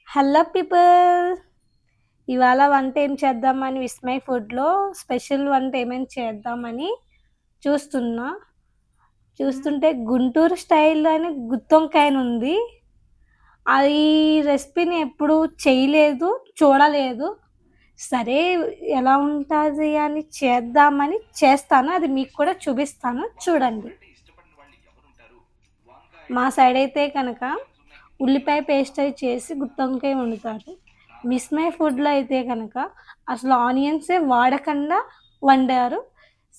Hello people. ఇవాళ వంట ఏం చేద్దామని విస్మయ్ ఫుడ్లో స్పెషల్ వంట ఏమైనా చేద్దామని చూస్తున్నా. చూస్తుంటే గుంటూరు స్టైల్ అని గుత్తొంకాయని ఉంది. అది రెసిపీని ఎప్పుడు చేయలేదు, చూడలేదు. సరే, ఎలా ఉంటుంది అని చేద్దామని చేస్తాను. అది మీకు కూడా చూపిస్తాను, చూడండి. మా సైడ్ అయితే కనుక ఉల్లిపాయ పేస్ట్ అవి చేసి గుత్తొంకాయ వండుతారు. విస్మయ్ ఫుడ్లో అయితే కనుక అసలు ఆనియన్సే వాడకుండా వండారు.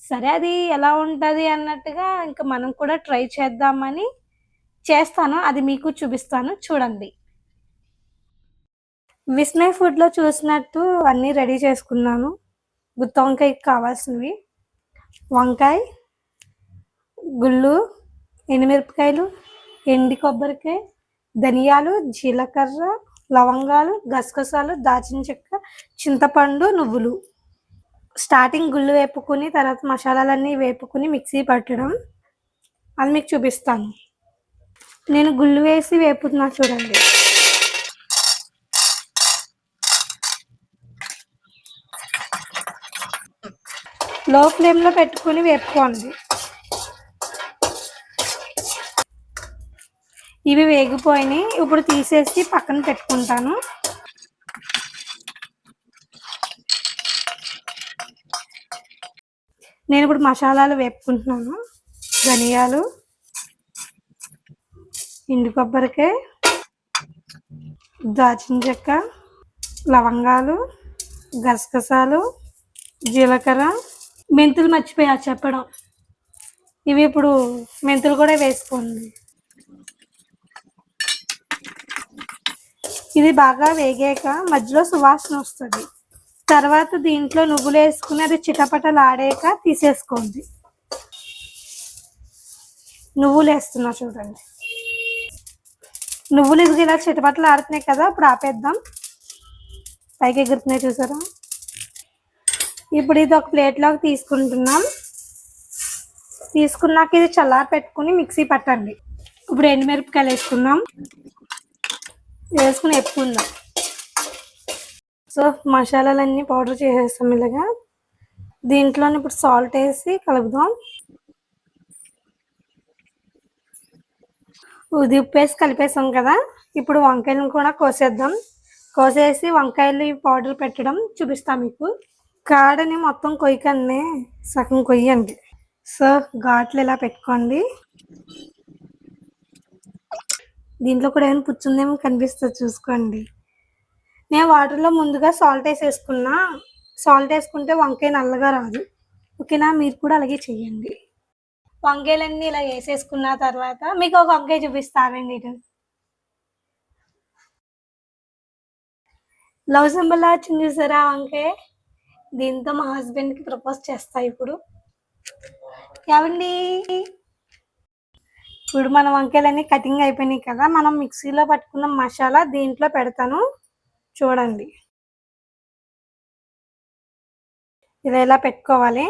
సరే, అది ఎలా ఉంటుంది అన్నట్టుగా ఇంకా మనం కూడా ట్రై చేద్దామని చేస్తాను. అది మీకు చూపిస్తాను, చూడండి. విస్మయ్ ఫుడ్లో చూసినట్టు అన్నీ రెడీ చేసుకున్నాను. గుత్తొంకాయకి కావాల్సినవి: వంకాయ, గుళ్ళు, ఎండుమిరపకాయలు, ఎండి కొబ్బరికాయ, ధనియాలు, జీలకర్ర, లవంగాలు, గసగసాలు, దాల్చిన చెక్క, చింతపండు, నువ్వులు. స్టార్టింగ్ గుళ్ళు వేపుకుని తర్వాత మసాలాలన్నీ వేపుకుని మిక్సీ పట్టడం అది మీకు చూపిస్తాను. నేను గుళ్ళు వేసి వేపుతున్నా, చూడండి. లో ఫ్లేమ్లో పెట్టుకుని వేపుకోండి. ఇవి వేగిపోయినాయి. ఇప్పుడు తీసేసి పక్కన పెట్టుకుంటాను. నేను ఇప్పుడు మసాలాలు వేపుకుంటున్నాను. ధనియాలు, ఎండు కొబ్బరికాయ, దాల్చిన చెక్క, లవంగాలు, గసగసాలు, జీలకర్ర, మెంతులు మర్చిపోయా చెప్పడం. ఇవి ఇప్పుడు మెంతులు కూడా వేసుకోండి. ఇది బాగా వేగాక మధ్యలో సువాసన వస్తుంది. తర్వాత దీంట్లో నువ్వులు వేసుకుని అది చిటపటలు ఆడాక తీసేసుకోండి. నువ్వులు వేస్తున్నా, చూడండి. నువ్వులు ఇది ఇలా చిటపటలు ఆడుతున్నాయి కదా, ఇప్పుడు ఆపేద్దాం. పైకి ఎగురుతున్నాయి, చూసారా? ఇప్పుడు ఇది ఒక ప్లేట్లోకి తీసుకుంటున్నాం. తీసుకున్నాక ఇది చల్లారి పెట్టుకుని మిక్సీ పట్టండి. ఇప్పుడు ఎండుమిరపకాయలు వేసుకుందాం. వేసుకుని వేపుకుందాం. సో మసాలాలన్నీ పౌడర్ చేసేస్తాం ఇలాగా. దీంట్లో ఇప్పుడు సాల్ట్ వేసి కలుపుదాం. ఉప్పు వేసి కలిపేసాం కదా. ఇప్పుడు వంకాయలను కూడా కోసేద్దాం. కోసేసి వంకాయలు పౌడర్ పెట్టడం చూపిస్తాం మీకు. కాడని మొత్తం కొయ్యకండి, సగం కొయ్యండి. సో ఘాట్లు ఇలా పెట్టుకోండి. దీంట్లో కూడా ఏమైనా పుచ్చుందేమో కనిపిస్తుంది, చూసుకోండి. నేను వాటర్లో ముందుగా సాల్ట్ వేసేసుకున్నా. సాల్ట్ వేసుకుంటే వంకాయ నల్లగా రాదు. ఓకేనా? మీరు కూడా అలాగే చెయ్యండి. వంకాయలన్నీ ఇలా వేసేసుకున్న తర్వాత మీకు ఒక వంకాయ చూపిస్తానండి. ఇటు లవ్ సింబల్ వచ్చింది, చూసారా వంకాయ? దీంతో మా హస్బెండ్కి ప్రపోజ్ చేస్తా ఇప్పుడు. ఏమండి, ఇప్పుడు మన వంకాయలన్నీ కటింగ్ అయిపోయినాయి కదా. మనం మిక్సీలో పట్టుకున్న మసాలా దీంట్లో పెడతాను, చూడండి. ఇలా ఇలా పెట్టుకోవాలి.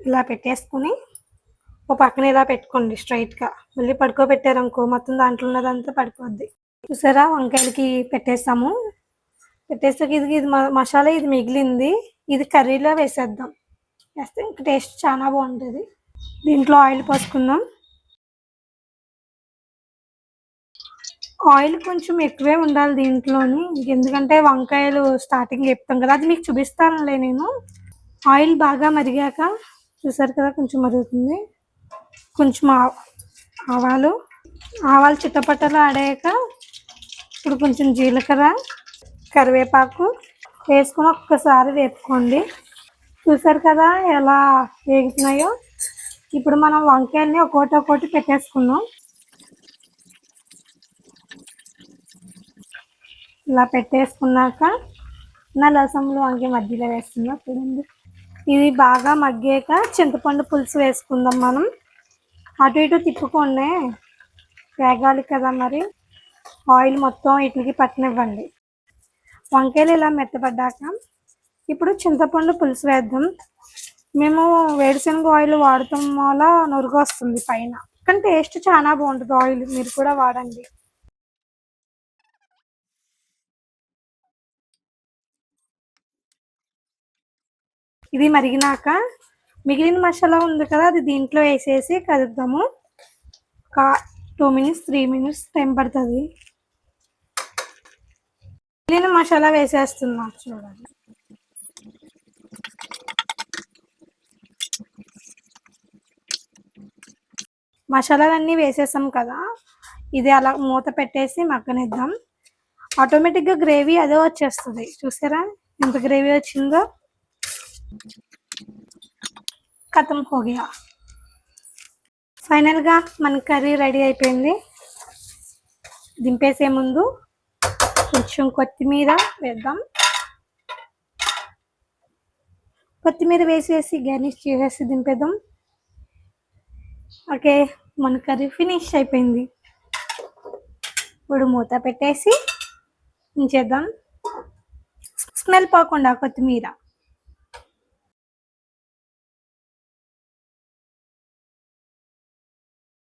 ఇలా పెట్టేసుకుని ఓ పక్కన ఇలా పెట్టుకోండి స్ట్రైట్గా. మళ్ళీ పడుకోబెట్టారనుకో మొత్తం దాంట్లో ఉన్నదంతా పడిపోద్ది. చూసారా, వంకాయలకి పెట్టేస్తాము. పెట్టేసాక ఇది మసాలా ఇది మిగిలింది. ఇది కర్రీలో వేసేద్దాం. వేస్తే ఇంకా టేస్ట్ చాలా బాగుంటుంది. దీంట్లో ఆయిల్ పోసుకుందాం. ఆయిల్ కొంచెం ఎక్కువే ఉండాలి దీంట్లోని, ఎందుకంటే వంకాయలు స్టార్టింగ్ చెప్తాం కదా, అది మీకు చూపిస్తానులే నేను. ఆయిల్ బాగా మరిగాక, చూసారు కదా కొంచెం మరుగుతుంది. కొంచెం ఆవాలు చిట్టపట్టలు ఆడాక ఇప్పుడు కొంచెం జీలకర్ర, కరివేపాకు వేసుకొని ఒక్కసారి వేపుకోండి. చూసారు కదా ఎలా వేగుతున్నాయో. ఇప్పుడు మనం వంకాయల్ని ఒక్కొక్కటి పెట్టేసుకున్నాం. ఇలా పెట్టేసుకున్నాక నా రసంలో వంకాయ మధ్యలో వేస్తున్నా, చూడండి. ఇది బాగా మగ్గాక చింతపండు పులుసు వేసుకుందాం మనం. అటు ఇటు తిప్పుకోండి, వేగాలి కదా మరి. ఆయిల్ మొత్తం వీటికి పట్టనివ్వండి. వంకాయలు ఇలా మెత్తపడ్డాక ఇప్పుడు చింతపండు పులుసు వేద్దాం. మేము వేరుశనగ ఆయిల్ వాడటం వల్ల నురుగు వస్తుంది పైన. కానీ టేస్ట్ చాలా బాగుంటుంది. ఆయిల్ మీరు కూడా వాడండి. ఇది మరిగినాక మిగిలిన మసాలా ఉంది కదా, అది దీంట్లో వేసేసి కలుపుదాము. ఒక 2 minutes 3 minutes టైం పడుతుంది. మిగిలిన మసాలా వేసేస్తున్నా చూడండి. మసాలాలన్నీ వేసేసాం కదా, ఇది అలా మూత పెట్టేసి మగ్గనిద్దాం. ఆటోమేటిక్గా గ్రేవీ అదే వచ్చేస్తుంది. చూసారా ఎంత గ్రేవీ వచ్చిందో. ఖతం హో గయా. ఫైనల్గా మన కర్రీ రెడీ అయిపోయింది. దింపేసే ముందు కొంచెం కొత్తిమీర వేద్దాం. కొత్తిమీర వేసేసి గార్నిష్ చేసేసి దింపేద్దాం. ఓకే, మన కర్రీ ఫినిష్ అయిపోయింది. ఇప్పుడు మూత పెట్టేసి ఉంచేద్దాం. స్మెల్ పోకుండా కొత్తిమీర.